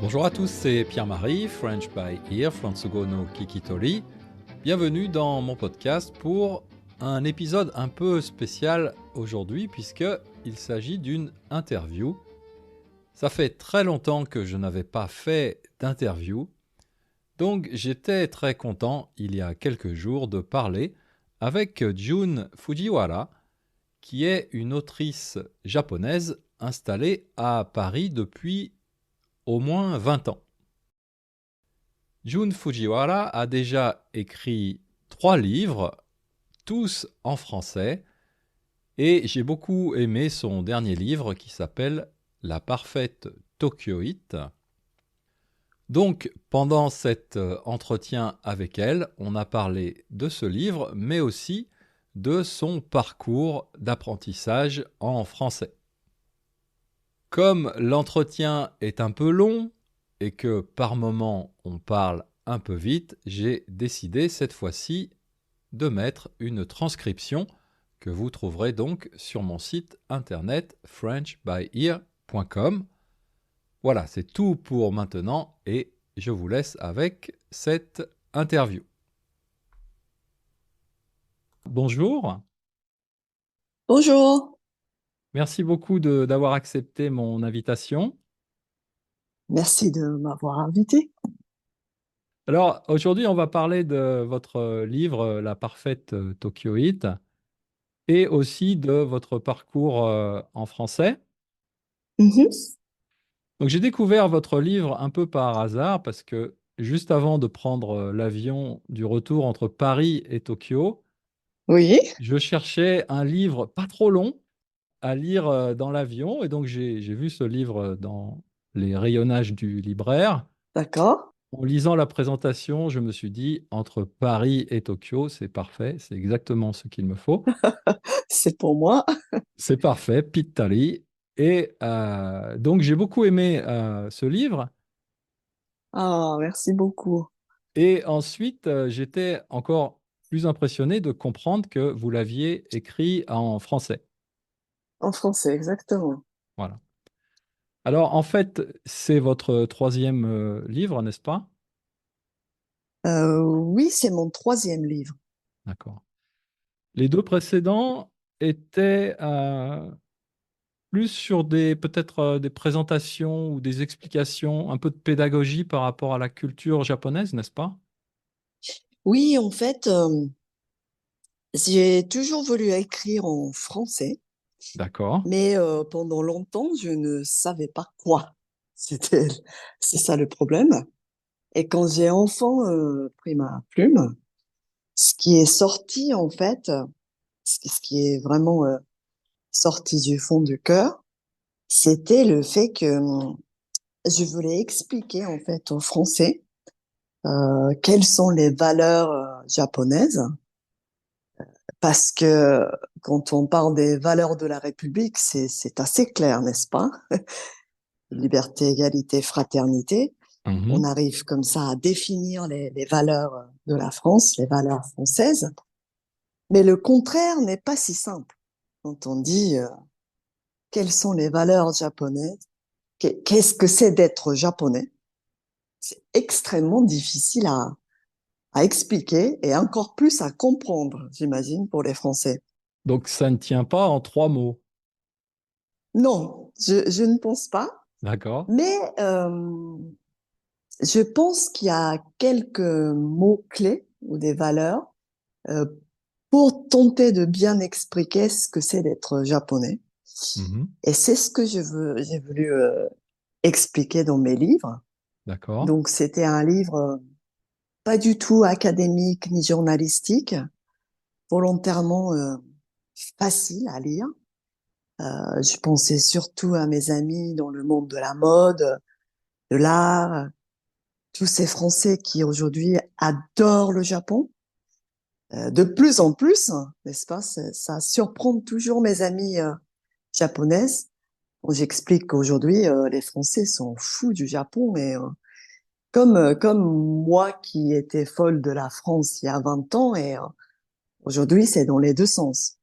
Bonjour à tous, c'est Pierre-Marie, French by Ear, Fransugo no Kikitori. Bienvenue dans mon podcast pour un épisode un peu spécial aujourd'hui puisqu'il s'agit d'une interview. Ça fait très longtemps que je n'avais pas fait d'interview, donc j'étais très content il y a quelques jours de parler avec Jun Fujiwara, qui est une autrice japonaise installée à Paris depuis au moins 20 ans. Jun Fujiwara a déjà écrit 3 livres, tous en français, et j'ai beaucoup aimé son dernier livre qui s'appelle La parfaite Tokyoïte. Donc, pendant cet entretien avec elle, on a parlé de ce livre, mais aussi de son parcours d'apprentissage en français. Comme l'entretien est un peu long et que par moment on parle un peu vite, j'ai décidé cette fois-ci de mettre une transcription que vous trouverez donc sur mon site internet frenchbyear.com. Voilà, c'est tout pour maintenant et je vous laisse avec cette interview. Bonjour, Bonjour, merci beaucoup d'avoir accepté mon invitation. merci de m'avoir invité. Alors aujourd'hui, on va parler de votre livre La parfaite Tokyoïte et aussi de votre parcours en français. Mhm. Donc j'ai découvert votre livre un peu par hasard parce que juste avant de prendre l'avion du retour entre Paris et Tokyo, Oui, je cherchais un livre pas trop long à lire dans l'avion et donc j'ai vu ce livre dans les rayonnages du libraire. d'accord, En lisant la présentation, je me suis dit, entre Paris et Tokyo, c'est parfait, c'est exactement ce qu'il me faut. c'est pour moi. C'est parfait, Pittali. Et donc j'ai beaucoup aimé ce livre. Ah, merci beaucoup. Et ensuite, j'étais encore plus impressionné de comprendre que vous l'aviez écrit en français. En français, exactement. Voilà. Alors, en fait, c'est votre troisième livre, n'est-ce pas? Oui, c'est mon troisième livre. D'accord. Les deux précédents étaient plus sur des peut-être des présentations ou des explications, un peu de pédagogie par rapport à la culture japonaise, n'est-ce pas? Oui, en fait, j'ai toujours voulu écrire en français, D'accord. mais pendant longtemps, je ne savais pas quoi. C'était, c'est ça le problème. Et quand j'ai enfin pris ma plume, ce qui est sorti, en fait, ce qui est vraiment sorti du fond du cœur, c'était le fait que je voulais expliquer en fait aux Français quelles sont les valeurs japonaises, parce que quand on parle des valeurs de la République, c'est assez clair, n'est-ce pas? Liberté, égalité, fraternité. On Mhm. arrive comme ça à définir les valeurs de la France, les valeurs françaises. Mais le contraire n'est pas si simple. Quand on dit quelles sont les valeurs japonaises, qu'est-ce que c'est d'être japonais, c'est extrêmement difficile à expliquer et encore plus à comprendre, j'imagine, pour les Français. Donc, ça ne tient pas en 3 mots. Non, je ne pense pas, D'accord. mais je pense qu'il y a quelques mots-clés ou des valeurs euh, pour tenter de bien expliquer ce que c'est d'être japonais. Mhm. Et c'est ce que j'ai voulu expliquer dans mes livres. D'accord. Donc, c'était un livre pas du tout académique ni journalistique, volontairement facile à lire. Je pensais surtout à mes amis dans le monde de la mode, de l'art, tous ces Français qui aujourd'hui adorent le Japon. De plus en plus, n'est-ce pas? Ça surprend toujours mes amis japonaises. Bon, j'explique qu'aujourd'hui, les Français sont fous du Japon, mais comme moi qui étais folle de la France il y a 20 ans, et aujourd'hui, c'est dans les deux sens.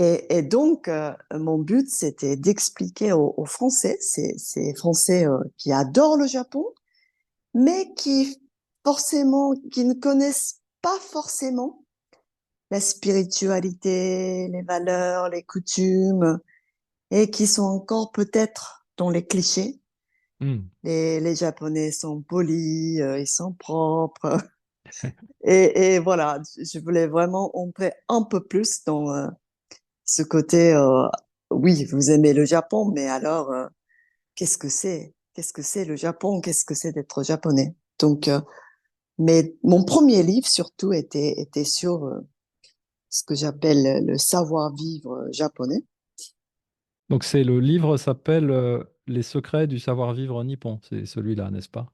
Et donc, mon but, c'était d'expliquer aux Français, ces Français qui adorent le Japon, mais qui ne connaissent pas forcément la spiritualité, les valeurs, les coutumes, et qui sont encore peut-être dans les clichés. Hmm. Les Japonais sont polis, ils sont propres. Et voilà, je voulais vraiment entrer un peu plus dans ce côté, oui, vous aimez le Japon, mais alors, qu'est-ce que c'est? Qu'est-ce que c'est le Japon? Qu'est-ce que c'est d'être japonais? Donc, mais mon premier livre surtout était sur ce que j'appelle le savoir-vivre japonais. Donc c'est le livre s'appelle Les secrets du savoir-vivre nippon. C'est celui-là, n'est-ce pas?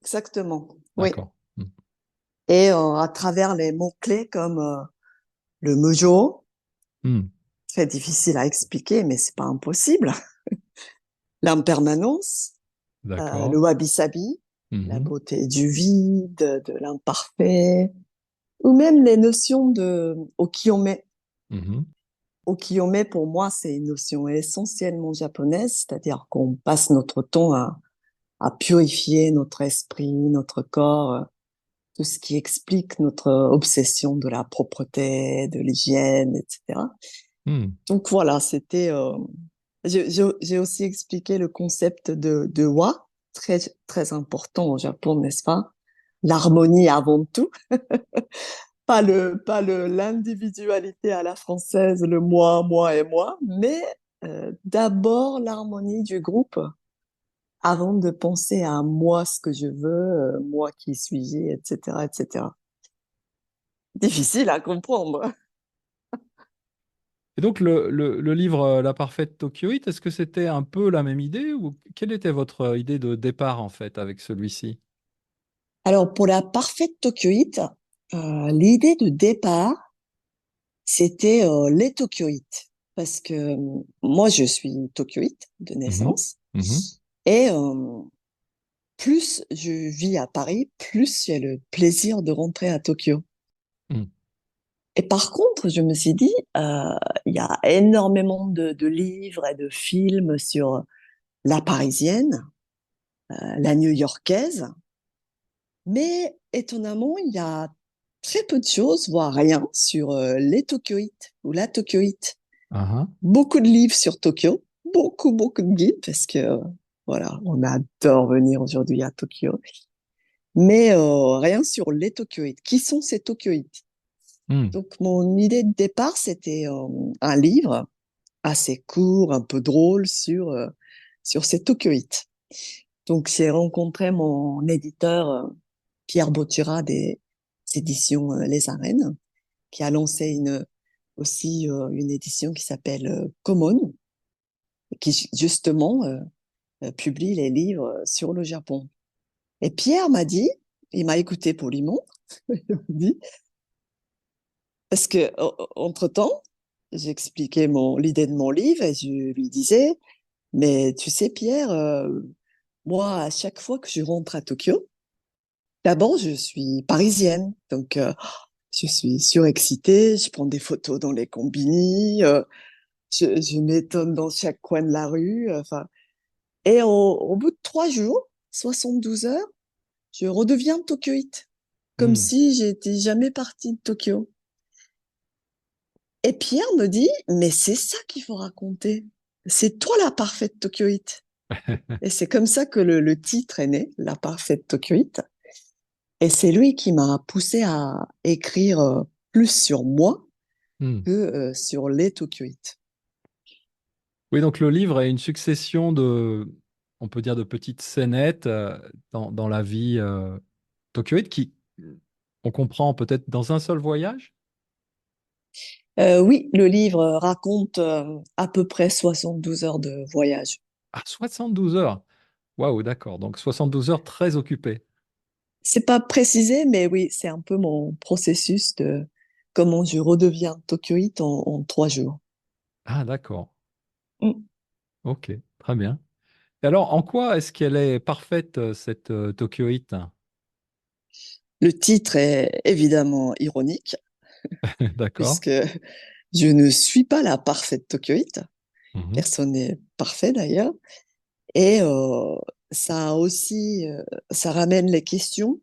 Exactement, oui. D'accord. Hmm. Et à travers les mots-clés comme le mojo, Hmm. très difficile à expliquer, mais c'est pas impossible. L'impermanence, le D'accord. wabi-sabi, la Mhm. beauté du vide, de l'imparfait, ou même les notions de okiyome. Mhm. Okiyome, pour moi, c'est une notion essentiellement japonaise, c'est-à-dire qu'on passe notre temps à purifier notre esprit, notre corps, tout ce qui explique notre obsession de la propreté, de l'hygiène, etc. Hmm. Donc voilà, c'était. J'ai aussi expliqué le concept de wa, très très important au Japon, n'est-ce pas? L'harmonie avant tout, pas l'individualité à la française, le moi et moi, mais d'abord l'harmonie du groupe avant de penser à moi ce que je veux, moi qui suis-je, etc., etc. Difficile à comprendre. Et donc le livre La parfaite Tokyoïte, est-ce que c'était un peu la même idée ou quelle était votre idée de départ en fait avec celui-ci? Alors pour la parfaite Tokyoïte, l'idée de départ, c'était les Tokyoïtes. Parce que moi, je suis Tokyoïte de Mhm. naissance. Mhm. Et plus je vis à Paris, plus j'ai le plaisir de rentrer à Tokyo. Hmm. Et par contre, je me suis dit, il y a énormément de livres et de films sur la parisienne, la new-yorkaise. Mais étonnamment, il y a très peu de choses, voire rien, sur les Tokyoïtes ou la Tokyoïte. Ah, ah. Beaucoup de livres sur Tokyo, beaucoup de guides, parce que voilà, on adore venir aujourd'hui à Tokyo. Mais rien sur les Tokyoïtes. Qui sont ces Tokyoïtes? Hmm. Donc, mon idée de départ, c'était un livre assez court, un peu drôle sur ces Tokyoïtes. Donc, j'ai rencontré mon éditeur, Pierre Bottura des éditions Les Arènes, qui a lancé aussi une édition qui s'appelle Common, qui justement publie les livres sur le Japon. Et Pierre m'a dit, il m'a écouté poliment, il m'a dit, parce que entre-temps, j'expliquais l'idée de mon livre et je lui disais, mais tu sais Pierre, moi à chaque fois que je rentre à Tokyo, d'abord je suis parisienne, donc je suis surexcitée, je prends des photos dans les combini, je m'étonne dans chaque coin de la rue, enfin. Et au bout de 3 jours, 72 heures, je redeviens tokyoïte, comme Hmm. si j'étais jamais partie de Tokyo. Et Pierre me dit, mais c'est ça qu'il faut raconter. C'est toi la parfaite tokyoïte. Et c'est comme ça que le titre est né, La parfaite tokyoïte. Et c'est lui qui m'a poussé à écrire plus sur moi Hmm. que sur les tokyoïtes. Oui, donc le livre est une succession de, on peut dire, de petites scénettes dans la vie tokyoïte qui, on comprend peut-être dans un seul voyage? Oui, le livre raconte à peu près 72 heures de voyage. Ah, 72 heures. Waouh, d'accord. Donc 72 heures très occupées. C'est pas précisé, mais oui, c'est un peu mon processus de comment je redeviens tokyoïte en 3 jours. Ah, d'accord. Mm. Ok, très bien. Et alors, en quoi est-ce qu'elle est parfaite, cette tokyoïte? Le titre est évidemment ironique, D'accord. puisque Je ne suis pas la parfaite Tokyoïte. Mhm. Personne n'est parfait d'ailleurs. Et ça a aussi, ça ramène les questions.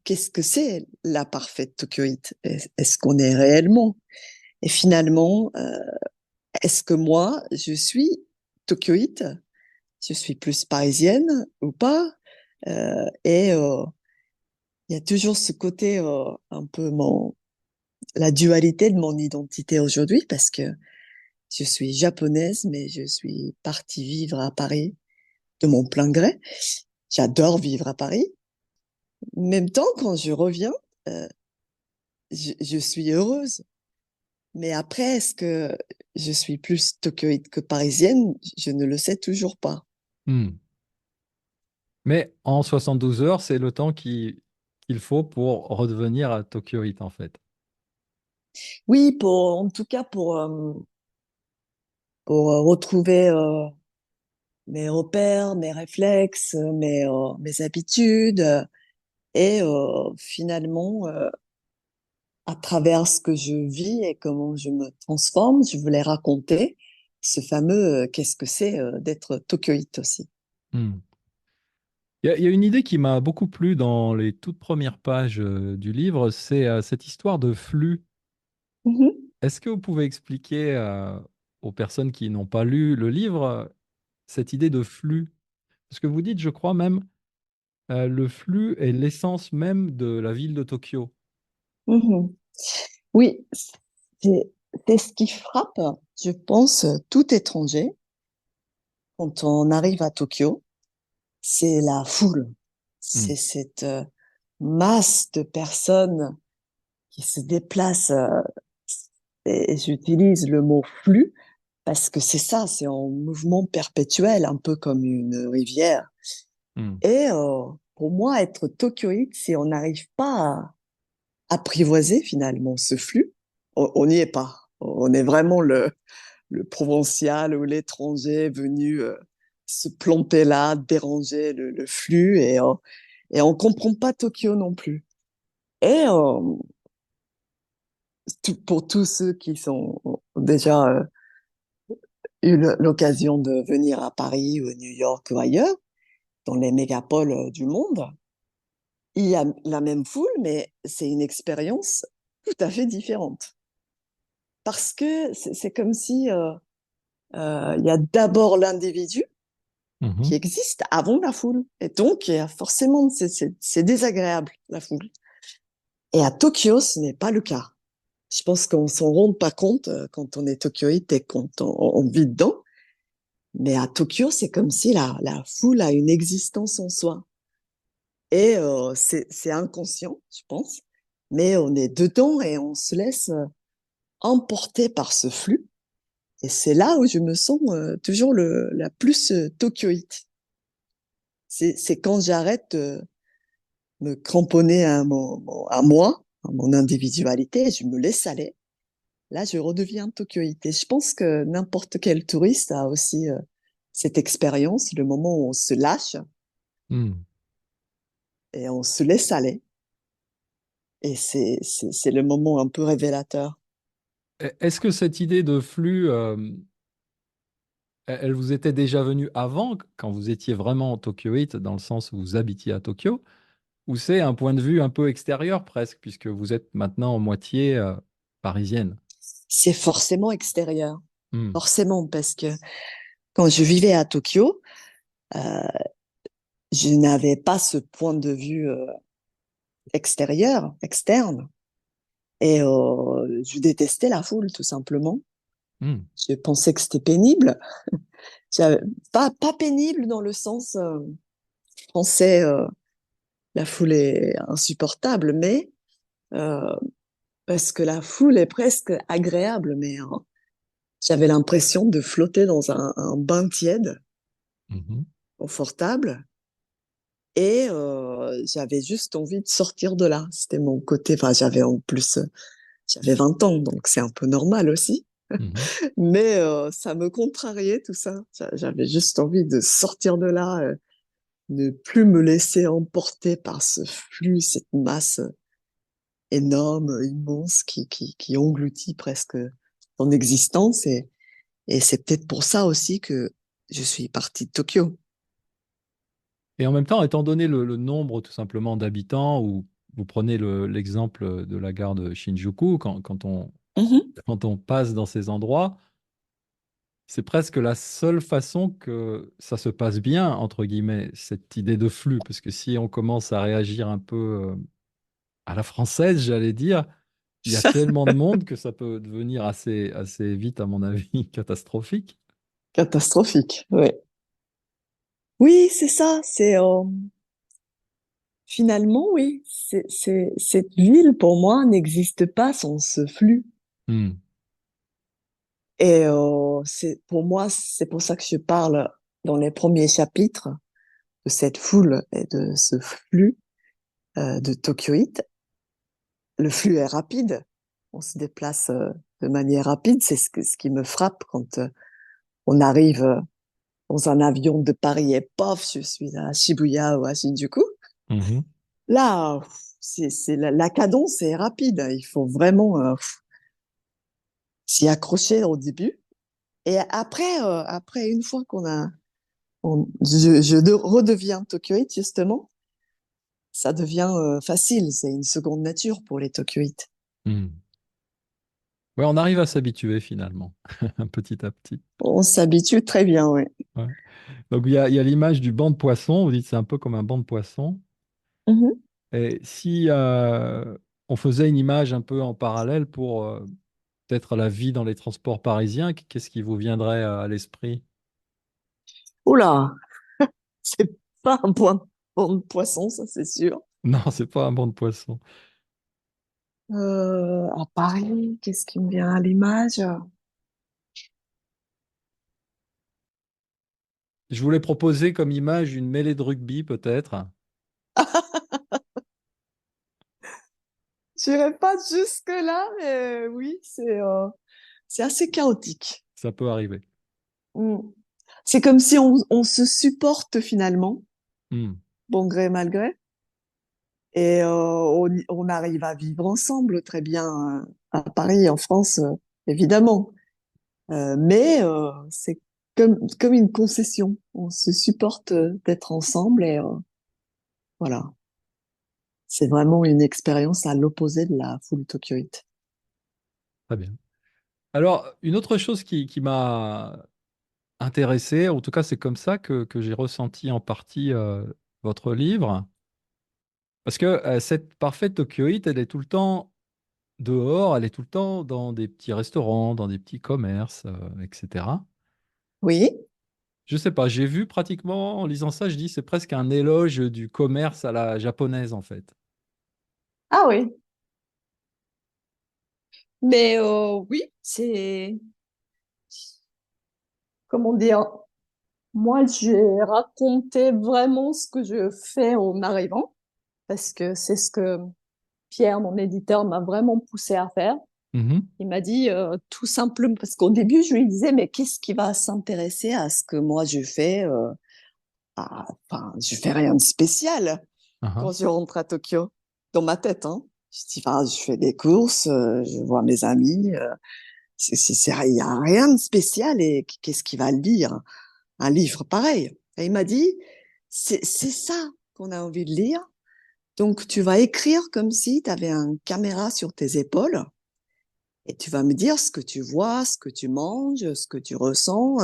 Qu'est-ce que c'est la parfaite Tokyoïte? Est-ce qu'on est réellement? Et finalement, est-ce que moi, je suis Tokyoïte? Je suis plus parisienne ou pas? Et il y a toujours ce côté un peu la dualité de mon identité aujourd'hui parce que je suis japonaise, mais je suis partie vivre à Paris de mon plein gré. J'adore vivre à Paris. En même temps, quand je reviens, euh, je suis heureuse. Mais après, est-ce que je suis plus tokyoïte que parisienne? Je ne le sais toujours pas. Hmm. Mais en 72 heures, c'est le temps qu'il faut pour redevenir à Tokyoite, en fait. Oui, en tout cas, pour retrouver mes repères, mes réflexes, mes habitudes. Et finalement, à travers ce que je vis et comment je me transforme, je voulais raconter ce fameux qu'est-ce que c'est d'être tokyoïte aussi. Hmm. Il y a une idée qui m'a beaucoup plu dans les toutes premières pages du livre, c'est cette histoire de flux. Mhm, Est-ce que vous pouvez expliquer aux personnes qui n'ont pas lu le livre cette idée de flux? Parce que vous dites, je crois même, le flux est l'essence même de la ville de Tokyo. mhm. Oui, c'est c'est ce qui frappe, je pense, tout étranger quand on arrive à Tokyo, c'est la foule. Hmm. C'est cette masse de personnes qui se déplacent. Et j'utilise le mot flux parce que c'est ça, c'est en mouvement perpétuel, un peu comme une rivière. Hmm. Et pour moi, être tokyoïte, si on n'arrive pas à apprivoiser finalement ce flux, on n'y est pas. On est vraiment le provincial ou l'étranger venu se planter là, déranger le flux et on comprend pas Tokyo non plus. Et pour tous ceux qui sont déjà eu l'occasion de venir à Paris ou à New York ou ailleurs, dans les mégapoles du monde, il y a la même foule, mais c'est une expérience tout à fait différente. Parce que c'est comme si il y a d'abord l'individu qui Mhm. existe avant la foule. Et donc, il y a forcément, c'est désagréable, la foule. Et à Tokyo, ce n'est pas le cas. Je pense qu'on s'en rend pas compte quand on est tokyoïte et quand on vit dedans. Mais à Tokyo, c'est comme si la foule a une existence en soi. Et c'est inconscient, je pense. Mais on est dedans et on se laisse emporter par ce flux. Et c'est là où je me sens toujours la plus tokyoïte. C'est quand j'arrête de me cramponner à moi, à mon individualité, et je me laisse aller. Là, je redeviens tokyoïte. Et je pense que n'importe quel touriste a aussi cette expérience, le moment où on se lâche Hmm. et on se laisse aller. Et c'est le moment un peu révélateur. Est-ce que cette idée de flux, elle vous était déjà venue avant, quand vous étiez vraiment tokyoïte, dans le sens où vous habitiez à Tokyo, ou c'est un point de vue un peu extérieur presque, puisque vous êtes maintenant en moitié parisienne? C'est forcément extérieur. Hmm. Forcément, parce que quand je vivais à Tokyo, euh, je n'avais pas ce point de vue extérieur, externe. Et je détestais la foule, tout simplement. Hmm. Je pensais que c'était pénible. J'avais- pas pénible dans le sens français, la foule est insupportable, mais euh, parce que la foule est presque agréable, mais j'avais l'impression de flotter dans un bain tiède, Mhm. confortable, et j'avais juste envie de sortir de là. C'était mon côté, enfin j'avais en plus, j'avais 20 ans, donc c'est un peu normal aussi. Mhm. Mais ça me contrariait tout ça. J'avais juste envie de sortir de là, ne plus me laisser emporter par ce flux, cette masse énorme, immense qui engloutit presque ton existence et c'est peut-être pour ça aussi que je suis partie de Tokyo. Et en même temps, étant donné le nombre tout simplement d'habitants, ou vous prenez l'exemple de la gare de Shinjuku, Mhm. quand on passe dans ces endroits, c'est presque la seule façon que ça se passe bien, entre guillemets, cette idée de flux. Parce que si on commence à réagir un peu à la française, j'allais dire, il y a tellement de monde que ça peut devenir assez vite, à mon avis, catastrophique. Catastrophique, oui. Oui, c'est ça. Finalement, oui. Cette ville, pour moi, n'existe pas sans ce flux. Hmm. Et pour moi, c'est pour ça que je parle dans les premiers chapitres de cette foule et de ce flux de Tokyoïtes. Le flux est rapide. On se déplace de manière rapide. C'est ce qui me frappe quand on arrive dans un avion de Paris et pof, je suis à Shibuya ou à Shinjuku. Mhm. Là, la cadence est rapide. Il faut vraiment s'y accrocher au début. Et après, une fois je redeviens Tokyoïte, justement, ça devient facile. C'est une seconde nature pour les Tokyoïtes. Hmm. Ouais, on arrive à s'habituer finalement, petit à petit. On s'habitue très bien, oui. Ouais. Donc il y a l'image du banc de poisson, vous dites c'est un peu comme un banc de poisson. Mhm. Et si on faisait une image un peu en parallèle pour peut-être la vie dans les transports parisiens, qu'est-ce qui vous viendrait à l'esprit? Oula, c'est pas un point de poisson, ça c'est sûr. Non, c'est pas un banc de poisson. À Paris, qu'est-ce qui me vient à l'image? Je voulais proposer comme image une mêlée de rugby peut-être. J'irai pas jusque-là, mais oui, c'est assez chaotique. Ça peut arriver. Mm. C'est comme si on se supporte finalement, Hmm. bon gré mal gré, et on arrive à vivre ensemble très bien à Paris, en France, évidemment. Mais c'est comme une concession. On se supporte d'être ensemble et voilà. C'est vraiment une expérience à l'opposé de la foule tokyoïte. Très bien. Alors, une autre chose qui m'a intéressé, en tout cas c'est comme ça que j'ai ressenti en partie votre livre, parce que cette parfaite Tokyoïte, elle est tout le temps dehors, elle est tout le temps dans des petits restaurants, dans des petits commerces, etc. Oui. Je sais pas, j'ai vu pratiquement, en lisant ça, je dis c'est presque un éloge du commerce à la japonaise en fait. Ah oui. Mais oui, comment dire, moi j'ai raconté vraiment ce que je fais en arrivant, parce que c'est ce que Pierre, mon éditeur, m'a vraiment poussé à faire. Mhm. Il m'a dit tout simplement, parce qu'au début je lui disais, mais qu'est-ce qui va s'intéresser à ce que moi je fais enfin, je fais rien de spécial Ah, quand je rentre à Tokyo, dans ma tête, hein. Je dis, enfin, je fais des courses, je vois mes amis, il y a rien de spécial et qu'est-ce qu'il va lire? Un livre pareil. Et il m'a dit, c'est ça qu'on a envie de lire. Donc, tu vas écrire comme si tu avais une caméra sur tes épaules et tu vas me dire ce que tu vois, ce que tu manges, ce que tu ressens.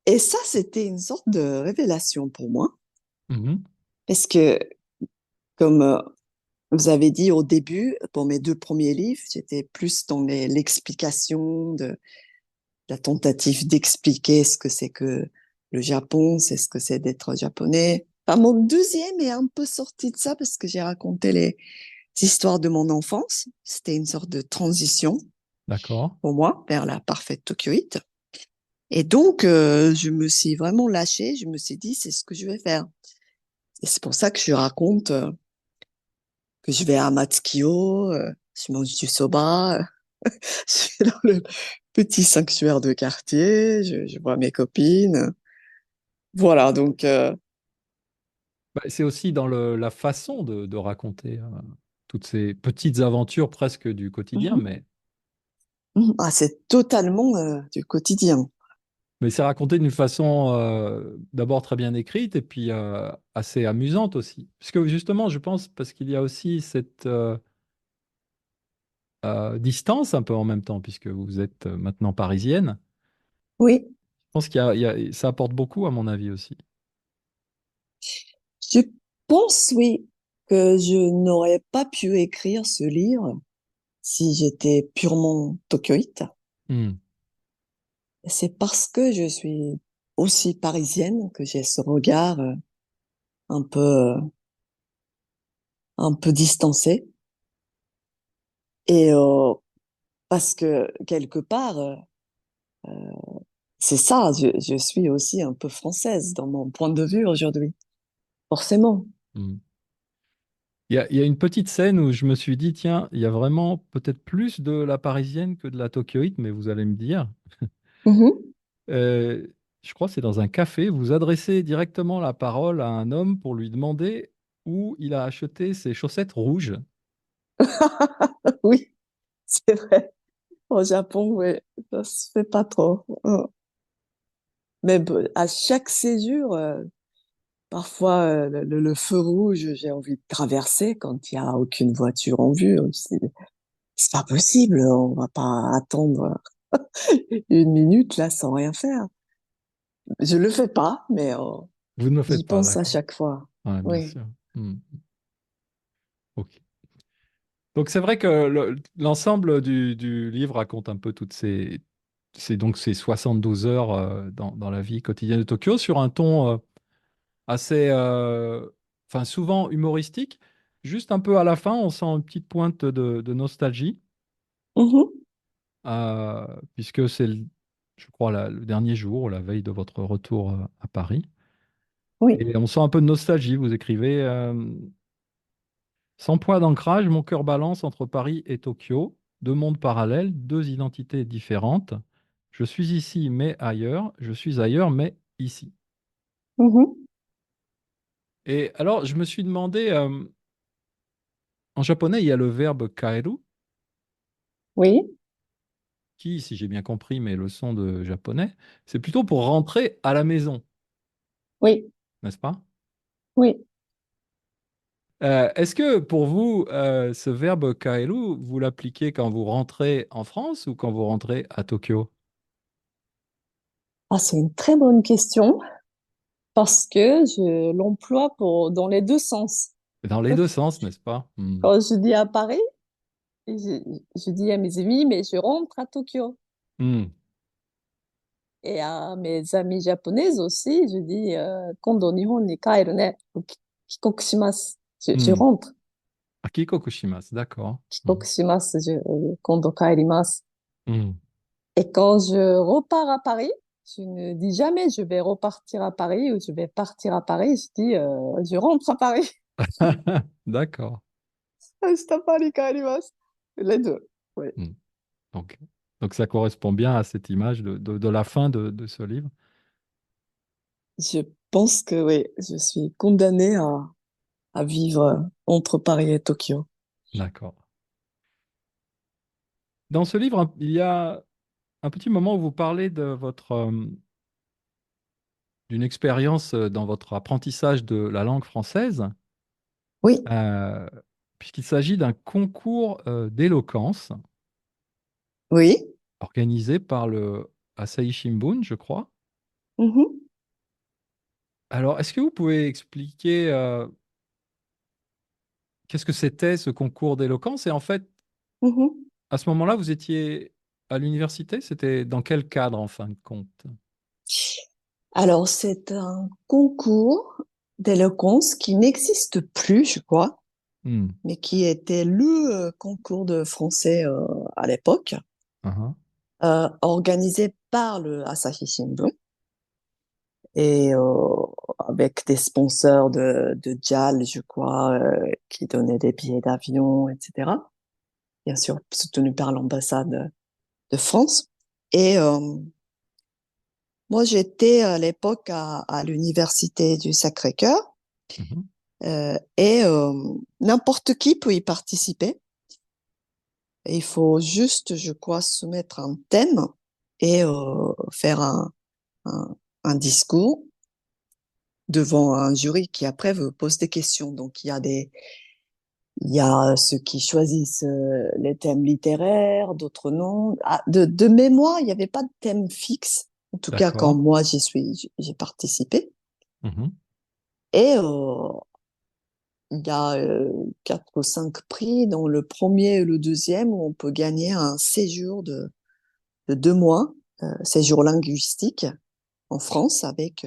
Et ça, c'était une sorte de révélation pour moi. mhm. Parce que, comme vous avez dit au début, pour mes deux premiers livres, j'étais plus dans l'explication de la tentative d'expliquer ce que c'est que le Japon, c'est ce que c'est d'être japonais. Enfin, mon deuxième est un peu sorti de ça parce que j'ai raconté les histoires de mon enfance. C'était une sorte de transition D'accord. pour moi vers la parfaite Tokyoïte. Et donc, je me suis vraiment lâchée. Je me suis dit, c'est ce que je vais faire. Et c'est pour ça que je raconte que je vais à Matsukio, je mange du soba, je vais dans le petit sanctuaire de quartier, je vois mes copines. Voilà, donc Bah, c'est aussi dans la façon de raconter toutes ces petites aventures presque du quotidien, mhm, mais Ah, c'est totalement du quotidien. Mais c'est raconté d'une façon d'abord très bien écrite et puis assez amusante aussi. Puisque justement, je pense, parce qu'il y a aussi cette distance un peu en même temps, puisque vous êtes maintenant parisienne. Oui, Je pense ça apporte beaucoup à mon avis aussi. je pense, oui, que je n'aurais pas pu écrire ce livre si j'étais purement tokyoïte. Hmm, C'est parce que je suis aussi parisienne que j'ai ce regard un peu, un peu distancé. Et parce que quelque part, c'est ça, je suis aussi un peu française dans mon point de vue aujourd'hui, forcément. hmm. Il y a une petite scène où je me suis dit, tiens, il y a vraiment peut-être plus de la parisienne que de la tokyoïte, mais vous allez me dire. Mhm. Euh, je crois que c'est dans un café, vous adressez directement la parole à un homme pour lui demander où il a acheté ses chaussettes rouges. Oui, c'est vrai. Au Japon, oui, ça se fait pas trop. Mais à chaque séjour, parfois le feu rouge, j'ai envie de traverser quand il y a aucune voiture en vue. C'est pas possible, on va pas attendre une minute là sans rien faire. Je le fais pas, mais Vous ne le j'y faites pas, pense à d'accord. chaque fois. Ouais, bien Oui. sûr. Hmm, ok. Donc c'est vrai que l'ensemble du livre raconte un peu ces 72 heures dans la vie quotidienne de Tokyo sur un ton assez, enfin souvent humoristique. Juste un peu à la fin, on sent une petite pointe de nostalgie, Mhm. puisque c'est, je crois, le dernier jour, la veille de votre retour à Paris. Oui. Et on sent un peu de nostalgie. Vous écrivez sans point d'ancrage, mon cœur balance entre Paris et Tokyo, deux mondes parallèles, deux identités différentes. Je suis ici, mais ailleurs. Je suis ailleurs, mais ici. Mhm. Et alors, je me suis demandé, en japonais, il y a le verbe kaeru, Oui. qui, si j'ai bien compris mes leçons de japonais, c'est plutôt pour rentrer à la maison, Oui. n'est-ce pas? Oui. Est-ce que pour vous, ce verbe kaeru, vous l'appliquez quand vous rentrez en France ou quand vous rentrez à Tokyo? Ah, c'est une très bonne question parce que je l'emploie pour dans les deux sens. Dans les deux sens, n'est-ce pas? Hmm. Quand je dis à Paris, je, je dis à mes amis, mais je rentre à Tokyo. Hmm. Et à mes amis japonaises aussi, je dis, kondo Nihon ni kaeru ne. Kikoku shimasu. Je Hmm. rentre. Akikoku shimasu, d'accord. Kikoku shimasu. Kondo kaerimasu. Hmm. Et quand je repars à Paris, je ne dis jamais je vais repartir à Paris ou je vais partir à Paris. Je dis, je rentre à Paris. D'accord. Les deux. Oui. Hmm. Donc, donc ça correspond bien à cette image de la fin de ce livre. Je pense que oui, je suis condamnée à vivre entre Paris et Tokyo. D'accord. Dans ce livre, il y a un petit moment où vous parlez d'une expérience dans votre apprentissage de la langue française, Oui, euh, puisqu'il s'agit d'un concours d'éloquence oui. organisé par le Asahi Shimbun, je crois. Mhm, Alors, est-ce que vous pouvez expliquer qu'est-ce que c'était ce concours d'éloquence? Et en fait, mhm. à ce moment-là, vous étiez à l'université? C'était dans quel cadre, en fin de compte? Alors, c'est un concours d'éloquence qui n'existe plus, je crois, Hmm. mais qui était le concours de français à l'époque, Uh-huh. organisé par le Asahi Shimbun et avec des sponsors de JAL, je crois, qui donnaient des billets d'avion, etc. Bien sûr, soutenu par l'ambassade de France. Et moi, j'étais à l'époque à l'université du Sacré-Cœur Mhm. et n'importe qui peut y participer. Et il faut juste, je crois, soumettre un thème et faire un, un discours devant un jury qui après vous pose des questions. Donc il y a ceux qui choisissent les thèmes littéraires, d'autres non. Ah, de mémoire, il n'y avait pas de thème fixe. En tout cas, quand D'accord. moi j'ai participé. Mhm. Et il y a quatre ou cinq prix, dont le premier et le deuxième, où on peut gagner un séjour de 2 mois, séjour linguistique en France avec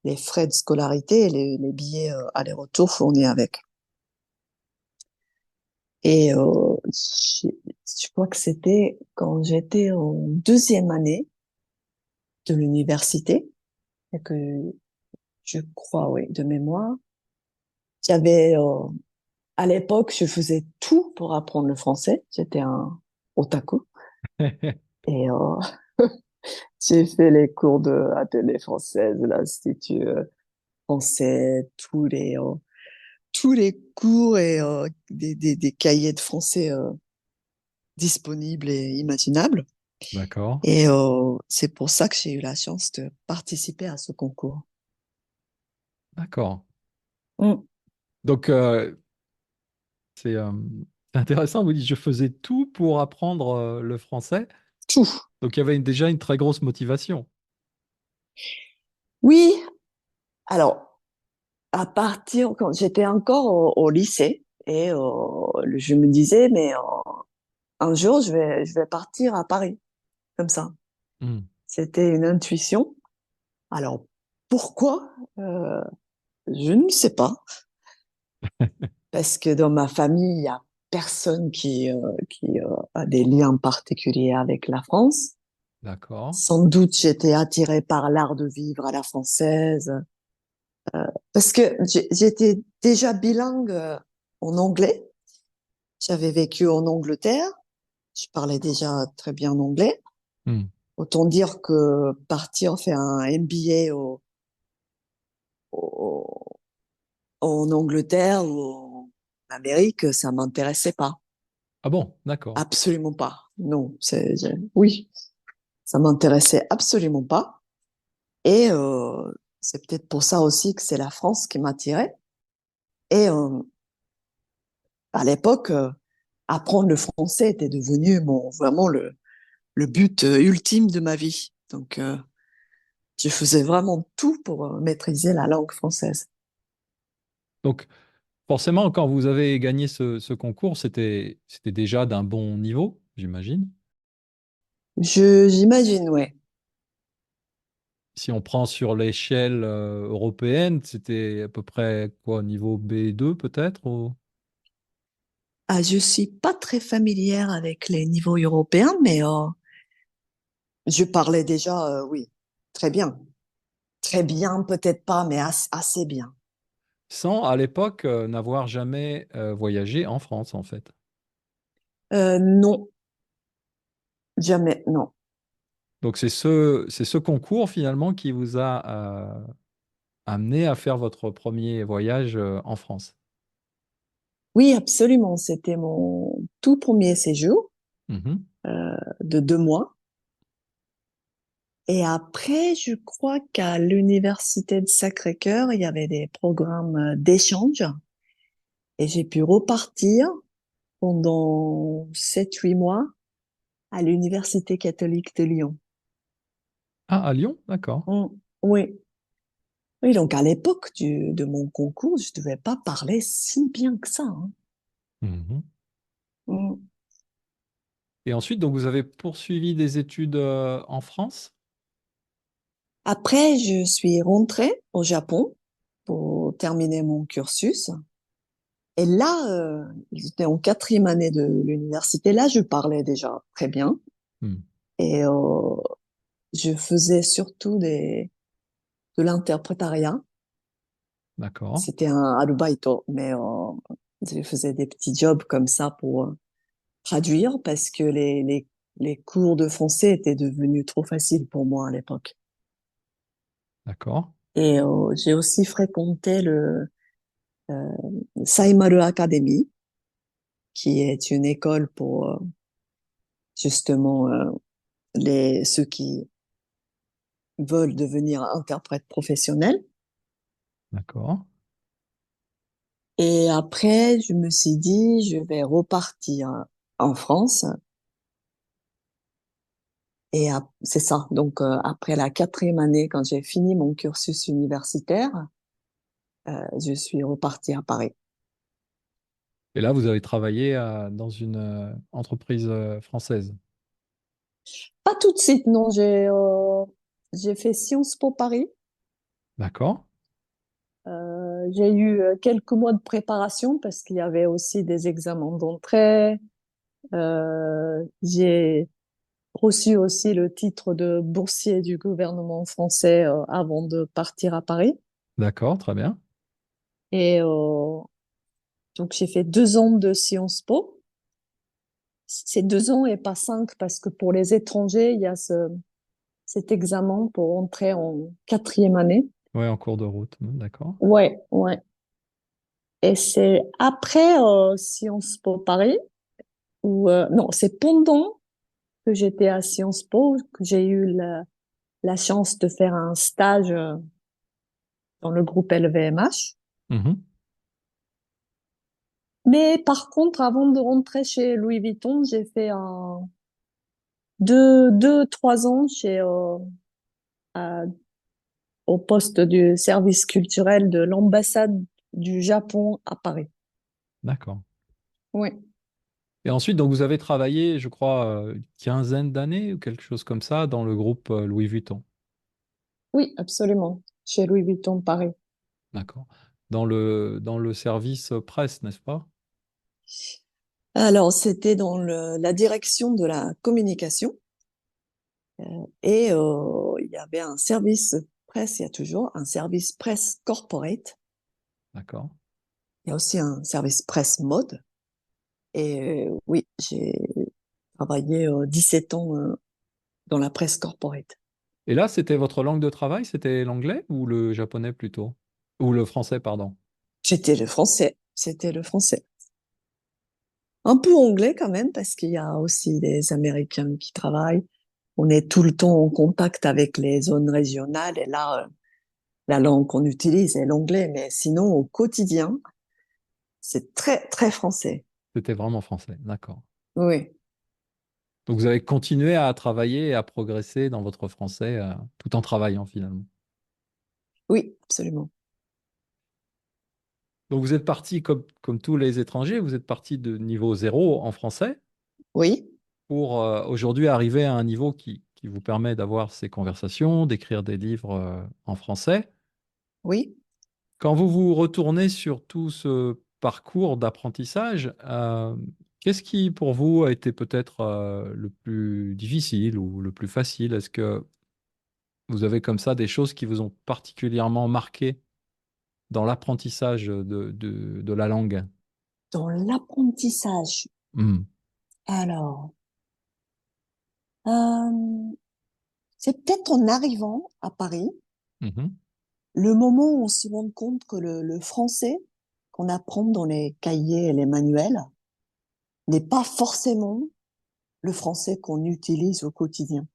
les frais de scolarité et les billets aller-retour fournis avec. Et je crois que c'était quand j'étais en deuxième année de l'université, et que je crois, oui, de mémoire, j'avais, à l'époque, je faisais tout pour apprendre le français. J'étais un otaku. Et j'ai fait les cours de atelier française, l'Institut français, tous les cours et des cahiers de français disponibles et imaginables. D'accord. Et c'est pour ça que j'ai eu la chance de participer à ce concours. D'accord. Mm. Donc, c'est intéressant. Vous dites, je faisais tout pour apprendre le français. Tout. Donc, il y avait déjà une très grosse motivation. Oui, alors, à partir, quand j'étais encore au lycée, et je me disais, mais un jour, je vais partir à Paris, comme ça. Hmm. C'était une intuition. Alors, pourquoi? Je ne sais pas. Parce que dans ma famille, il y a personne qui a des liens particuliers avec la France. D'accord. Sans doute, j'étais attirée par l'art de vivre à la française. Parce que j'étais déjà bilingue en anglais. J'avais vécu en Angleterre. Je parlais déjà très bien anglais. Hmm. Autant dire que partir faire un MBA au- en Angleterre ou en Amérique, ça m'intéressait pas. Ah bon, d'accord. Absolument pas. Non, oui, ça m'intéressait absolument pas. Et c'est peut-être pour ça aussi que c'est la France qui m'attirait. Et à l'époque, apprendre le français était devenu vraiment le but ultime de ma vie. Donc, je faisais vraiment tout pour maîtriser la langue française. Donc, forcément, quand vous avez gagné ce concours, c'était déjà d'un bon niveau, j'imagine. J'imagine, ouais. Si on prend sur l'échelle européenne, c'était à peu près quoi, niveau B2 peut-être Ah, je suis pas très familière avec les niveaux européens, mais je parlais déjà, oui, très bien. Très bien, peut-être pas, mais assez bien. sans, à l'époque, n'avoir jamais voyagé en France, en fait. Non, jamais, non. Donc, c'est ce concours, finalement, qui vous a amené à faire votre premier voyage en France. Oui, absolument. C'était mon tout premier séjour Mhm. de 2 mois. Et après, je crois qu'à l'université de Sacré-Cœur, il y avait des programmes d'échange et j'ai pu repartir pendant 7, 8 mois à l'université catholique de Lyon. Ah, à Lyon, d'accord. Mm. Oui. Oui, donc à l'époque de mon concours, je devais pas parler si bien que ça, hein. Mhm. Mm. Et ensuite, donc, vous avez poursuivi des études en France? Après, je suis rentrée au Japon pour terminer mon cursus. Et là, j'étais en quatrième année de l'université. Là, je parlais déjà très bien. Hmm. Et je faisais surtout de l'interprétariat. D'accord, C'était un arubaito, mais je faisais des petits jobs comme ça pour traduire parce que les cours de français étaient devenus trop faciles pour moi à l'époque. d'accord. Et j'ai aussi fréquenté le Saimaru Academy qui est une école pour justement ceux qui veulent devenir interprètes professionnels. D'accord. Et après, je me suis dit, je vais repartir en France. Et c'est ça. Donc, après la quatrième année, quand j'ai fini mon cursus universitaire, je suis repartie à Paris. Et là, vous avez travaillé dans une entreprise française. Pas tout de suite, non. J'ai fait Sciences Po Paris. D'accord. J'ai eu quelques mois de préparation parce qu'il y avait aussi des examens d'entrée. J'ai reçu aussi le titre de boursier du gouvernement français avant de partir à Paris. D'accord, très bien. Et donc j'ai fait 2 ans de Sciences Po. C'est 2 ans et pas 5 parce que pour les étrangers, il y a cet examen pour entrer en quatrième année. Ouais, en cours de route. D'accord. Ouais, ouais. Et c'est après Sciences Po Paris, ou non, c'est pendant que j'étais à Sciences Po que j'ai eu la chance de faire un stage dans le groupe LVMH. Mhm. Mais par contre, avant de rentrer chez Louis Vuitton, j'ai fait 3 ans à- au poste du service culturel de l'ambassade du Japon à Paris. D'accord. Oui, Et ensuite, donc, vous avez travaillé, je crois, une quinzaine d'années ou quelque chose comme ça dans le groupe Louis Vuitton. oui, absolument. Chez Louis Vuitton Paris. D'accord. Dans le service presse, n'est-ce pas? Alors, c'était dans la direction de la communication et il y avait un service presse, il y a toujours un service presse corporate. D'accord. Il y a aussi un service presse mode. Et oui, j'ai travaillé 17 ans dans la presse corporate. Et là, c'était votre langue de travail, c'était l'anglais ou le japonais plutôt? Ou le français, pardon. J'étais le français, c'était le français. Un peu anglais quand même, parce qu'il y a aussi des Américains qui travaillent. On est tout le temps en contact avec les zones régionales et là, la langue qu'on utilise est l'anglais, mais sinon, au quotidien, c'est très, très français. C'était vraiment français, d'accord. Oui, Donc vous avez continué à travailler et à progresser dans votre français tout en travaillant finalement. oui, absolument. Donc vous êtes parti comme tous les étrangers, vous êtes parti de niveau zéro en français Oui, pour aujourd'hui arriver à un niveau qui vous permet d'avoir ces conversations, d'écrire des livres en français. oui. Quand vous vous retournez sur tout ce parcours d'apprentissage, qu'est-ce qui pour vous a été peut-être le plus difficile ou le plus facile? Est-ce que vous avez comme ça des choses qui vous ont particulièrement marqué dans l'apprentissage de la langue? Dans l'apprentissage, Hmm. alors, euh, c'est peut-être en arrivant à Paris, Mhm. le moment où on se rend compte que le français qu'on apprend dans les cahiers et les manuels n'est pas forcément le français qu'on utilise au quotidien,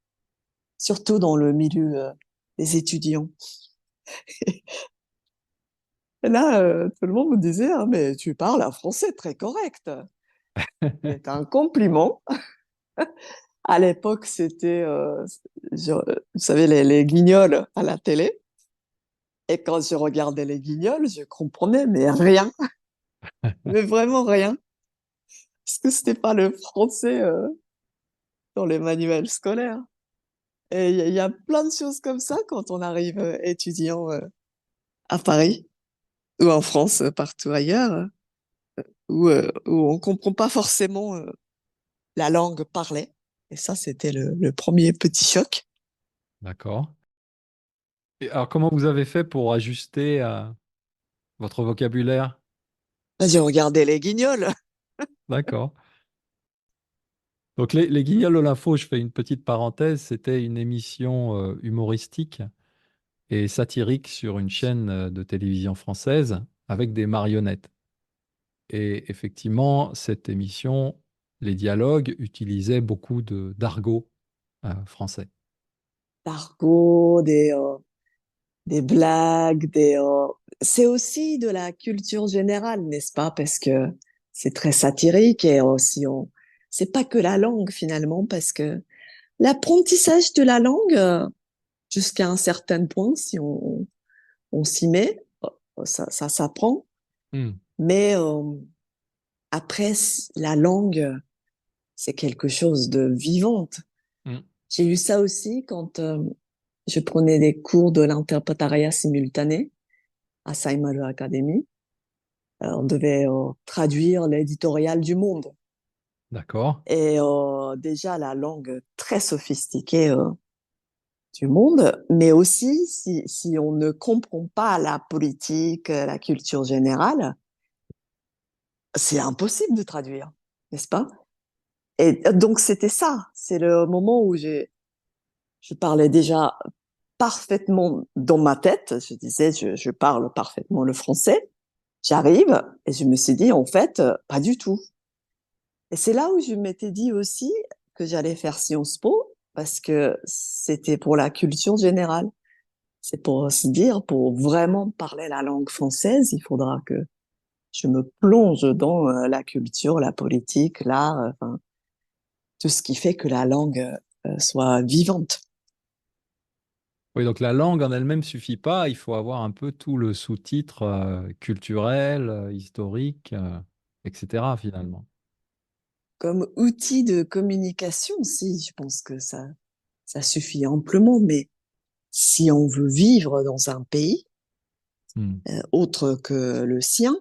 surtout dans le milieu des étudiants. Et là, tout le monde me disait, ah, mais tu parles un français très correct. C'est un compliment. À l'époque, c'était, vous savez, les guignols à la télé. Et quand je regardais les guignols, je comprenais, mais rien, mais vraiment rien. Parce que c'était pas le français dans les manuels scolaires. Et il y a plein de choses comme ça quand on arrive étudiant à Paris ou en France, partout ailleurs, où on comprend pas forcément la langue parlée. Et ça, c'était le premier petit choc. D'accord. Et alors, comment vous avez fait pour ajuster votre vocabulaire? Bah, j'ai regardé les guignols. D'accord. Donc, les Guignols de l'info, je fais une petite parenthèse, c'était une émission humoristique et satirique sur une chaîne de télévision française avec des marionnettes. Et effectivement, cette émission, les dialogues utilisaient beaucoup d'argot français. D'argot, des blagues, c'est aussi de la culture générale, n'est-ce pas? Parce que c'est très satirique et aussi c'est pas que la langue finalement, parce que l'apprentissage de la langue, jusqu'à un certain point, si on s'y met, ça s'apprend. Hmm, Mais après, la langue, c'est quelque chose de vivante. hmm. J'ai eu ça aussi quand je prenais des cours de l'interprétariat simultané à Saint-Malo Academy. On devait traduire l'éditorial du Monde. D'accord. Et déjà, la langue très sophistiquée du Monde, mais aussi si on ne comprend pas la politique, la culture générale, c'est impossible de traduire, n'est-ce pas? Et donc, c'était ça. C'est le moment où je parlais déjà parfaitement dans ma tête. Je disais, je parle parfaitement le français. J'arrive et je me suis dit, en fait, pas du tout. Et c'est là où je m'étais dit aussi que j'allais faire Sciences Po parce que c'était pour la culture générale. C'est pour se dire, pour vraiment parler la langue française, il faudra que je me plonge dans la culture, la politique, l'art, enfin, tout ce qui fait que la langue soit vivante. Oui, donc la langue en elle-même suffit pas, il faut avoir un peu tout le sous-titre culturel, historique, etc. finalement. Comme outil de communication, si, je pense que ça suffit amplement, mais si on veut vivre dans un pays Hmm, autre que le sien,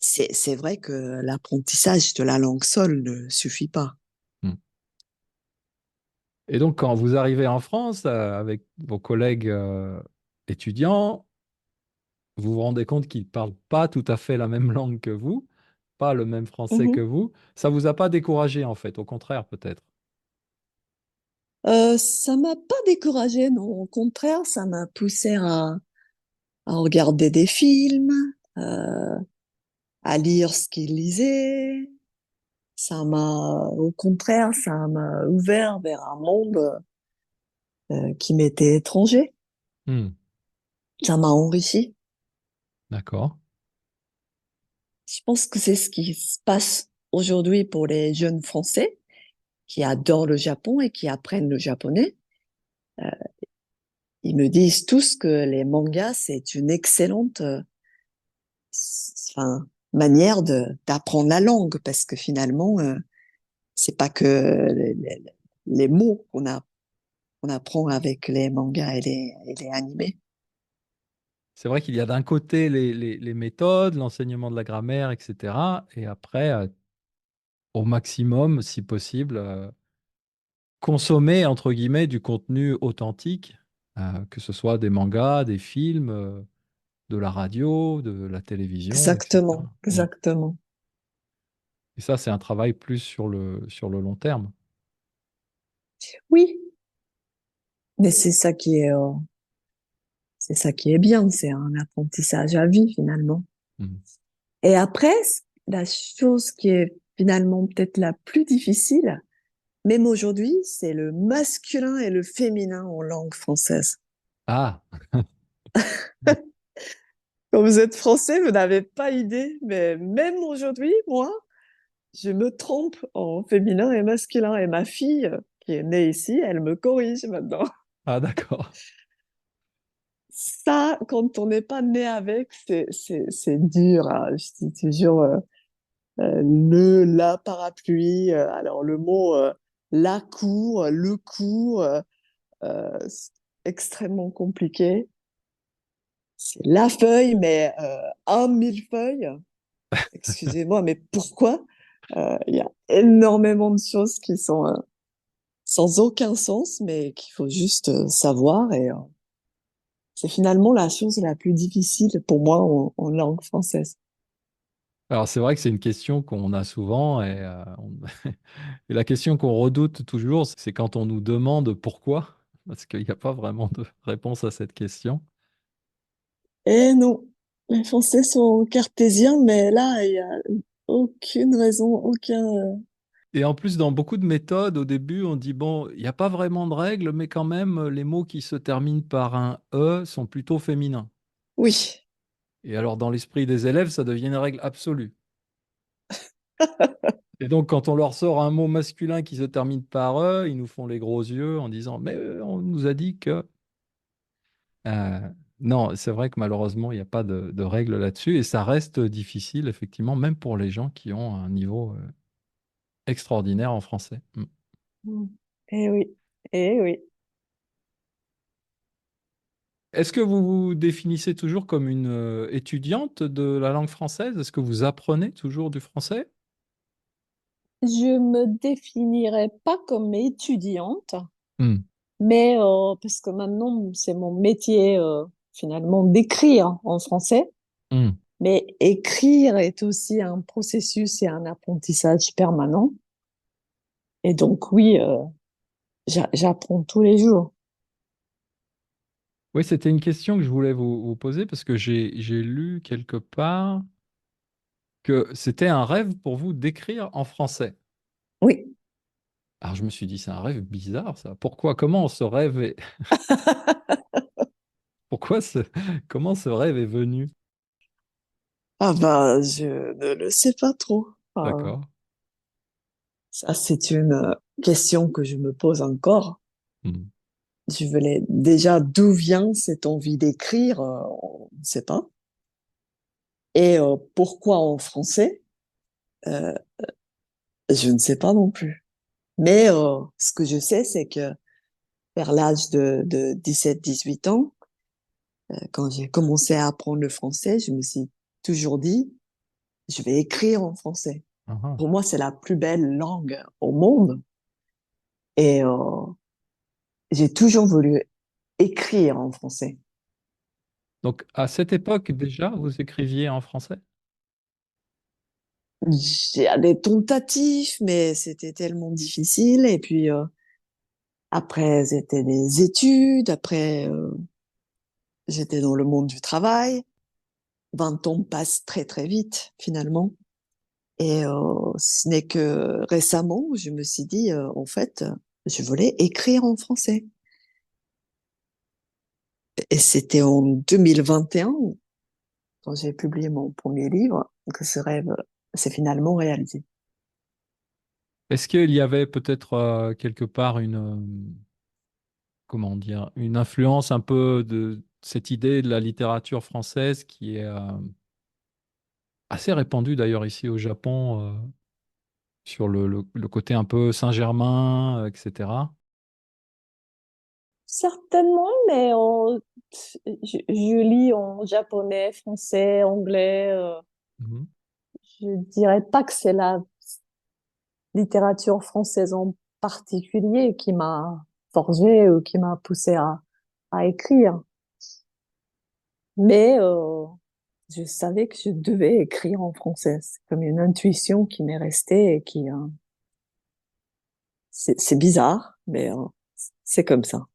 c'est vrai que l'apprentissage de la langue seule ne suffit pas. hmm. Et donc quand vous arrivez en France avec vos collègues étudiants, vous vous rendez compte qu'ils ne parlent pas tout à fait la même langue que vous, pas le même français que Mhm. vous. Ça vous a pas découragé en fait, au contraire peut-être. Ça m'a pas découragée, non. Au contraire, ça m'a poussé à regarder des films, euh, à lire ce qu'ils lisaient. Au contraire, ça m'a ouvert vers un monde qui m'était étranger. Hmm, Ça m'a enrichi. d'accord. Je pense que c'est ce qui se passe aujourd'hui pour les jeunes Français qui adorent le Japon et qui apprennent le japonais. Ils me disent tous que les mangas, c'est une excellente enfin, manière d'apprendre la langue parce que finalement, c'est pas que les mots qu'on apprend avec les mangas et les animés. C'est vrai qu'il y a d'un côté les méthodes, l'enseignement de la grammaire, etc. Et après, au maximum, si possible, consommer, entre guillemets, du contenu authentique, que ce soit des mangas, des films, de la radio, de la télévision, Exactement, etc. Mm. exactement. Et ça, c'est un travail plus sur le long terme. Oui, mais c'est ça qui est bien, c'est un apprentissage à vie finalement. Mm. Et après, la chose qui est finalement peut-être la plus difficile, même aujourd'hui, c'est le masculin et le féminin en langue française. Ah, Quand vous êtes français, vous n'avez pas idée, mais même aujourd'hui, moi, je me trompe en féminin et masculin. Et ma fille, qui est née ici, elle me corrige maintenant. ah d'accord. Ça, quand on n'est pas né avec, c'est dur, hein. Je dis toujours la parapluie. Alors le mot la cour, le cours, c'est extrêmement compliqué. C'est la feuille, mais un millefeuille. Excusez-moi, mais pourquoi? Il y a énormément de choses qui sont sans aucun sens, mais qu'il faut juste savoir. Et c'est finalement la chose la plus difficile pour moi en langue française. Alors, c'est vrai que c'est une question qu'on a souvent et, et la question qu'on redoute toujours, c'est quand on nous demande pourquoi, parce qu'il n'y a pas vraiment de réponse à cette question. Et non, Les Français sont cartésiens, mais là, il y a aucune raison, Et en plus, dans beaucoup de méthodes, au début, on dit, bon, il n'y a pas vraiment de règles, mais quand même, les mots qui se terminent par un E sont plutôt féminins. Oui. Et alors, dans l'esprit des élèves, ça devient une règle absolue. Et donc, quand on leur sort un mot masculin qui se termine par E, ils nous font les gros yeux en disant, mais on nous a dit que... Euh, non, c'est vrai que malheureusement, il n'y a pas de règles là-dessus et ça reste difficile, effectivement, même pour les gens qui ont un niveau extraordinaire en français. Mm. Mm. Eh oui, eh oui. Est-ce que vous vous définissez toujours comme une étudiante de la langue française? Est-ce que vous apprenez toujours du français? Je me définirais pas comme étudiante, Hmm. mais parce que maintenant, c'est mon métier finalement d'écrire en français. Hmm. Mais écrire est aussi un processus et un apprentissage permanent. Et donc, oui, j'apprends tous les jours. Oui, c'était une question que je voulais vous poser parce que j'ai lu quelque part que c'était un rêve pour vous d'écrire en français. Oui. Alors je me suis dit, c'est un rêve bizarre ça. Pourquoi? Comment ce rêve est... Pourquoi ce... Comment ce rêve est venu? Ah bah, je ne le sais pas trop. D'accord. Ça, c'est une question que je me pose encore. Hmm. Je voulais déjà d'où vient cette envie d'écrire, on ne sait pas. Et pourquoi en français, euh, je ne sais pas non plus. Mais ce que je sais, c'est que vers l'âge de 17-18 ans, quand j'ai commencé à apprendre le français, je me suis toujours dit, je vais écrire en français. Ah, ah. Pour moi, c'est la plus belle langue au monde. Et j'ai toujours voulu écrire en français. Donc à cette époque déjà, vous écriviez en français? J'ai des tentatives, mais c'était tellement difficile. Et puis après, c'était des études. Après, j'étais dans le monde du travail. 20 ans passent très très vite finalement. Et ce n'est que récemment où je me suis dit, en fait, je voulais écrire en français. Et c'était en 2021, quand j'ai publié mon premier livre, que ce rêve s'est finalement réalisé. Est-ce qu'il y avait peut-être quelque part une, comment dire, une influence un peu de cette idée de la littérature française qui est assez répandue d'ailleurs ici au Japon, sur le côté un peu Saint-Germain, etc. Certainement, mais je lis en japonais, français, anglais. Mhm. Je dirais pas que c'est la littérature française en particulier qui m'a forgé ou qui m'a poussé à écrire. Mais je savais que je devais écrire en français. C'est comme une intuition qui m'est restée et qui, c'est bizarre, mais c'est comme ça,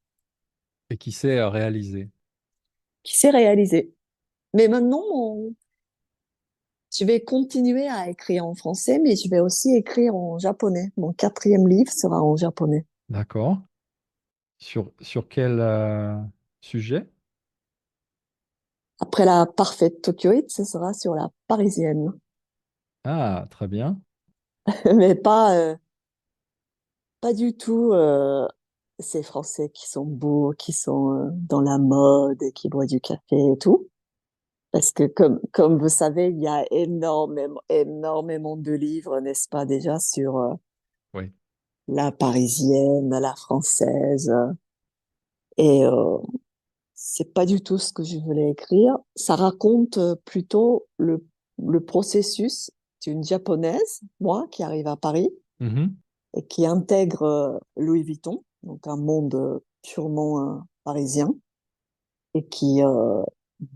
Et qui s'est réalisé. qui s'est réalisé. Mais maintenant, je vais continuer à écrire en français, mais je vais aussi écrire en japonais. Mon quatrième livre sera en japonais. D'accord. Sur quel sujet? Après la parfaite Tokyoïde, ce sera sur la parisienne. Ah, très bien. Mais pas du tout ces Français qui sont beaux, qui sont dans la mode, et qui boivent du café et tout. Parce que comme vous savez, il y a énormément de livres, n'est-ce pas, déjà sur Oui. la parisienne, la française. Et c'est pas du tout ce que je voulais écrire. Ça raconte plutôt le processus d'une japonaise, moi, qui arrive à Paris Mhm. et qui intègre Louis Vuitton, donc un monde purement parisien, et qui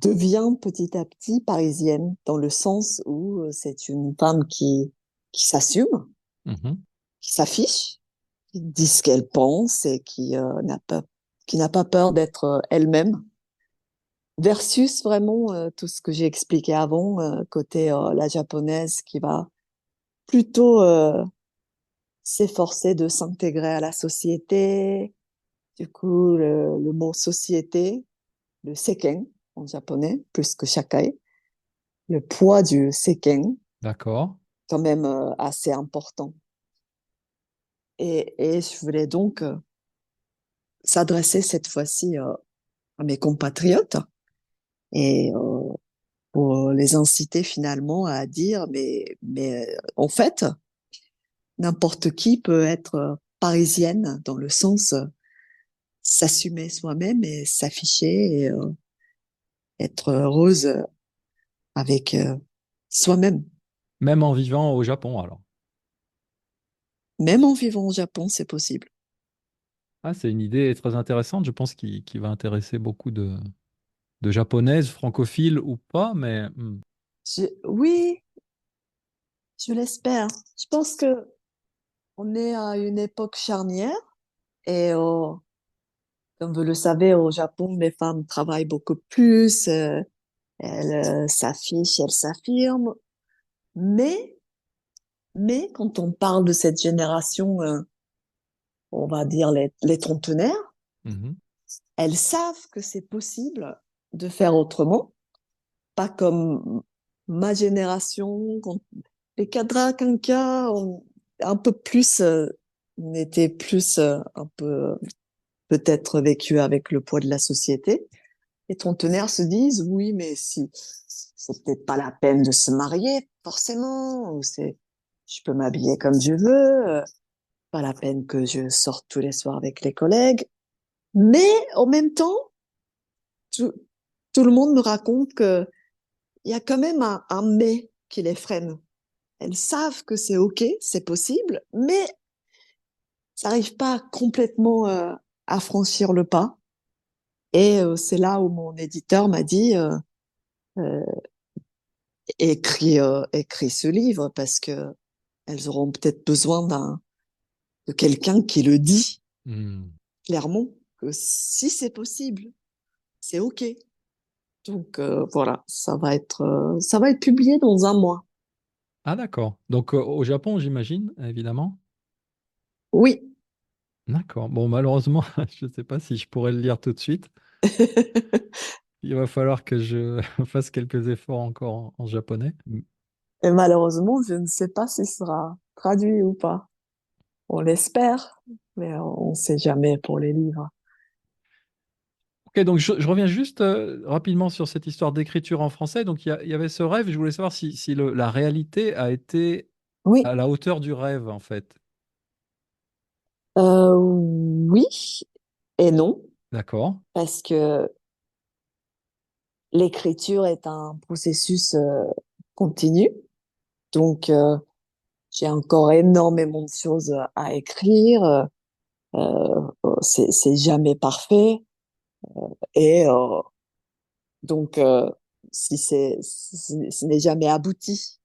devient petit à petit parisienne, dans le sens où c'est une femme qui s'assume, Mhm. qui s'affiche, qui dit ce qu'elle pense et qui n'a pas peur d'être elle-même. versus vraiment tout ce que j'ai expliqué avant, côté la japonaise qui va plutôt s'efforcer de s'intégrer à la société. Du coup, le mot société, le seiken en japonais, plus que shakai, le poids du seiken, D'accord. quand même assez important. Et je voulais donc s'adresser cette fois-ci à mes compatriotes et pour les inciter finalement à dire, mais en fait, n'importe qui peut être parisienne dans le sens s'assumer soi-même et s'afficher et être heureuse avec soi-même. Même en vivant au Japon, alors. Même en vivant au Japon, c'est possible. Ah, c'est une idée très intéressante. Je pense qu'il va intéresser beaucoup de japonaises, francophiles ou pas, mais Oui, je l'espère. Je pense que on est à une époque charnière et comme vous le savez, au Japon, les femmes travaillent beaucoup plus, elles s'affichent, elles s'affirment. Mais, mais quand on parle de cette génération, on va dire les trentenaires, mhm. elles savent que c'est possible de faire autrement, pas comme ma génération, quand les cadras quinquas ont un peu plus, on était plus un peu peut-être vécu avec le poids de la société. Les trentenaires se disent, oui, mais si, c'est peut-être pas la peine de se marier, forcément, ou c'est, je peux m'habiller comme je veux, pas la peine que je sorte tous les soirs avec les collègues. Mais en même temps, tout, tout le monde me raconte que il y a quand même un mais qui les freine. Elles savent que c'est OK, c'est possible, mais ça n'arrive pas complètement à franchir le pas. Et c'est là où mon éditeur m'a dit euh, écris ce livre parce que elles auront peut-être besoin de quelqu'un qui le dit Hmm. clairement que si c'est possible, c'est OK. Donc voilà, ça va être publié dans un mois. Ah, d'accord. Donc, au Japon, j'imagine, évidemment. Oui. D'accord. Bon, malheureusement, je ne sais pas si je pourrais le lire tout de suite. Il va falloir que je fasse quelques efforts encore en japonais. Et malheureusement, je ne sais pas si ce sera traduit ou pas. On l'espère, mais on ne sait jamais pour les livres. Ok, donc je reviens juste rapidement sur cette histoire d'écriture en français. Donc, il y avait ce rêve. Je voulais savoir si la réalité a été à Oui, la hauteur du rêve, en fait. oui et non, D'accord. parce que l'écriture est un processus continu. Donc, j'ai encore énormément de choses à écrire. C'est jamais parfait. Et donc, si si ce n'est jamais abouti,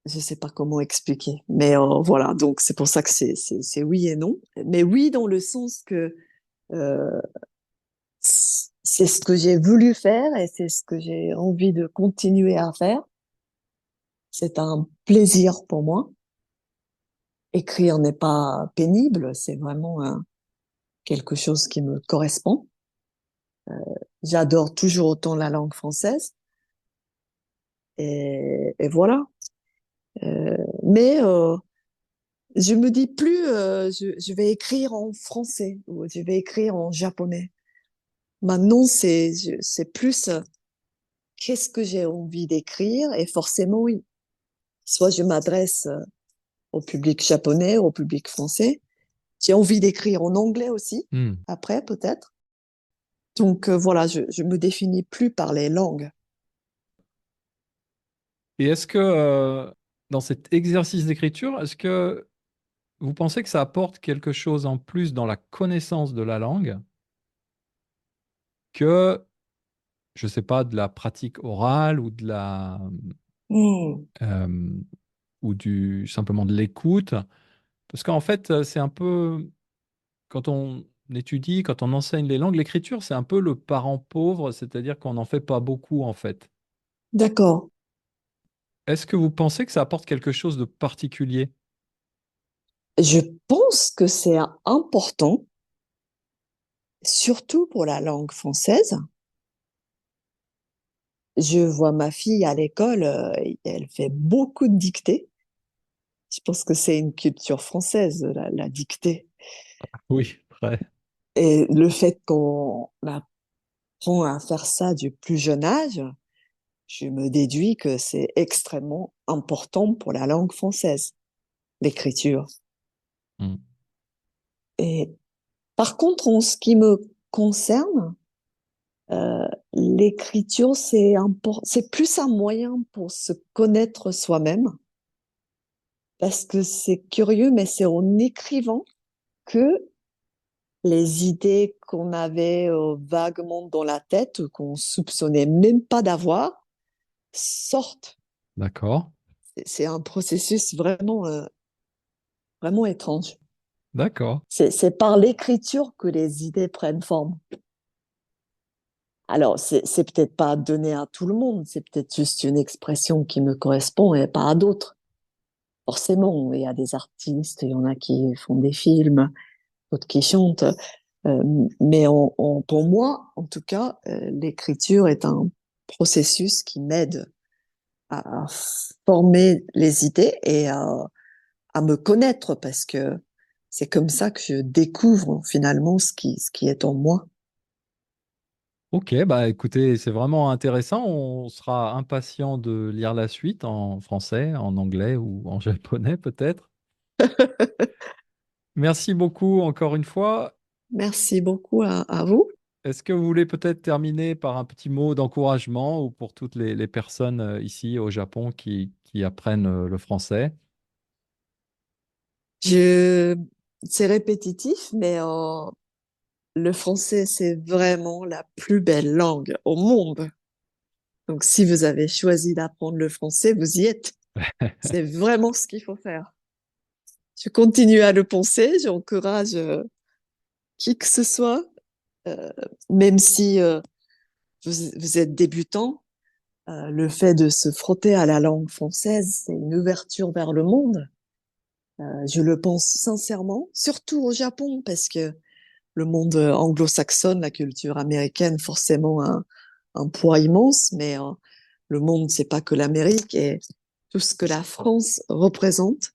je sais pas comment expliquer. Mais voilà, donc c'est pour ça que c'est oui et non. Mais oui dans le sens que euh, c'est ce que j'ai voulu faire et c'est ce que j'ai envie de continuer à faire. C'est un plaisir pour moi. Écrire n'est pas pénible, c'est vraiment quelque chose qui me correspond. J'adore toujours autant la langue française et voilà. Mais je me dis plus, je vais écrire en français ou je vais écrire en japonais. Maintenant, c'est plus qu'est-ce que j'ai envie d'écrire et forcément, oui. Soit je m'adresse au public japonais, au public français. J'ai envie d'écrire en anglais aussi, Hmm. après peut-être. Donc voilà, je me définis plus par les langues. Et est-ce que dans cet exercice d'écriture, est-ce que vous pensez que ça apporte quelque chose en plus dans la connaissance de la langue que, je ne sais pas, de la pratique orale ou de la Hmm. euh, ou du simplement de l'écoute? Parce qu'en fait, c'est un peu quand on étudie, quand on enseigne les langues, l'écriture, c'est un peu le parent pauvre, c'est-à-dire qu'on n'en fait pas beaucoup en fait. D'accord. Est-ce que vous pensez que ça apporte quelque chose de particulier? Je pense que c'est important, surtout pour la langue française. Je vois ma fille à l'école, elle fait beaucoup de dictées. Je pense que c'est une culture française, la dictée. Oui, très. Et le fait qu'on apprend à faire ça du plus jeune âge, je me déduis que c'est extrêmement important pour la langue française, l'écriture. Mm. Et par contre, en ce qui me concerne, l'écriture, c'est plus un moyen pour se connaître soi-même, parce que c'est curieux, mais c'est en écrivant que les idées qu'on avait vaguement dans la tête, qu'on soupçonnait même pas d'avoir, sortent. D'accord. C'est un processus vraiment étrange. D'accord. C'est par l'écriture que les idées prennent forme. Alors, c'est peut-être pas donné à tout le monde, c'est peut-être juste une expression qui me correspond et pas à d'autres. Forcément, il y a des artistes, il y en a qui font des films, d'autres qui chantent. Euh, mais pour moi, en tout cas, l'écriture est un processus qui m'aide à former les idées et à me connaître parce que c'est comme ça que je découvre finalement ce qui est en moi. Ok, bah écoutez, c'est vraiment intéressant. On sera impatient de lire la suite en français, en anglais ou en japonais peut-être. Merci beaucoup encore une fois. Merci beaucoup à vous. Est-ce que vous voulez peut-être terminer par un petit mot d'encouragement ou pour toutes les personnes ici au Japon qui apprennent le français? Je, c'est répétitif, mais le français, c'est vraiment la plus belle langue au monde. Donc, si vous avez choisi d'apprendre le français, vous y êtes. C'est vraiment ce qu'il faut faire. Je continue à le penser, j'encourage qui que ce soit, euh, même si vous êtes débutant, le fait de se frotter à la langue française, c'est une ouverture vers le monde. Je le pense sincèrement, surtout au Japon, parce que le monde anglo-saxonne, la culture américaine, forcément un poids immense, mais le monde, c'est pas que l'Amérique et tout ce que la France représente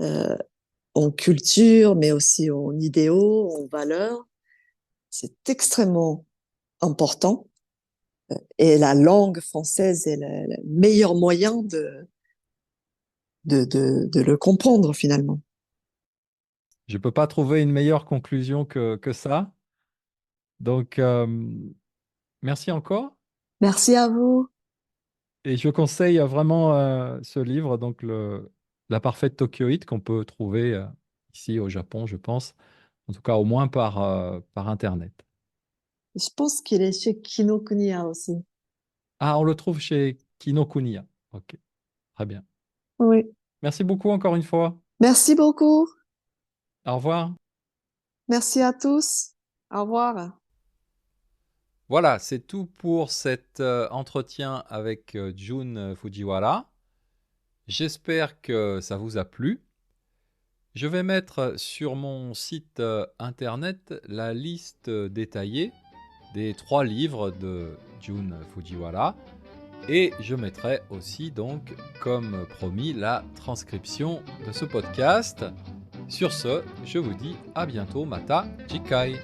euh, en culture, mais aussi en idéaux, en valeurs, c'est extrêmement important. Et la langue française est le meilleur moyen de le comprendre finalement. Je ne peux pas trouver une meilleure conclusion que ça. Donc, merci encore. Merci à vous. Et je conseille vraiment ce livre, donc La parfaite Tokyoïte, qu'on peut trouver ici au Japon, je pense. En tout cas, au moins par Internet. Je pense qu'il est chez Kinokuniya aussi. Ah, on le trouve chez Kinokuniya. Ok, très bien. Oui. Merci beaucoup encore une fois. Merci beaucoup. Au revoir. Merci à tous. Au revoir. Voilà, c'est tout pour cet entretien avec Jun Fujiwara. J'espère que ça vous a plu. Je vais mettre sur mon site internet la liste détaillée des 3 livres de Jun Fujiwara et je mettrai aussi donc, comme promis, la transcription de ce podcast. Sur ce, je vous dis à bientôt, Mata Jikai.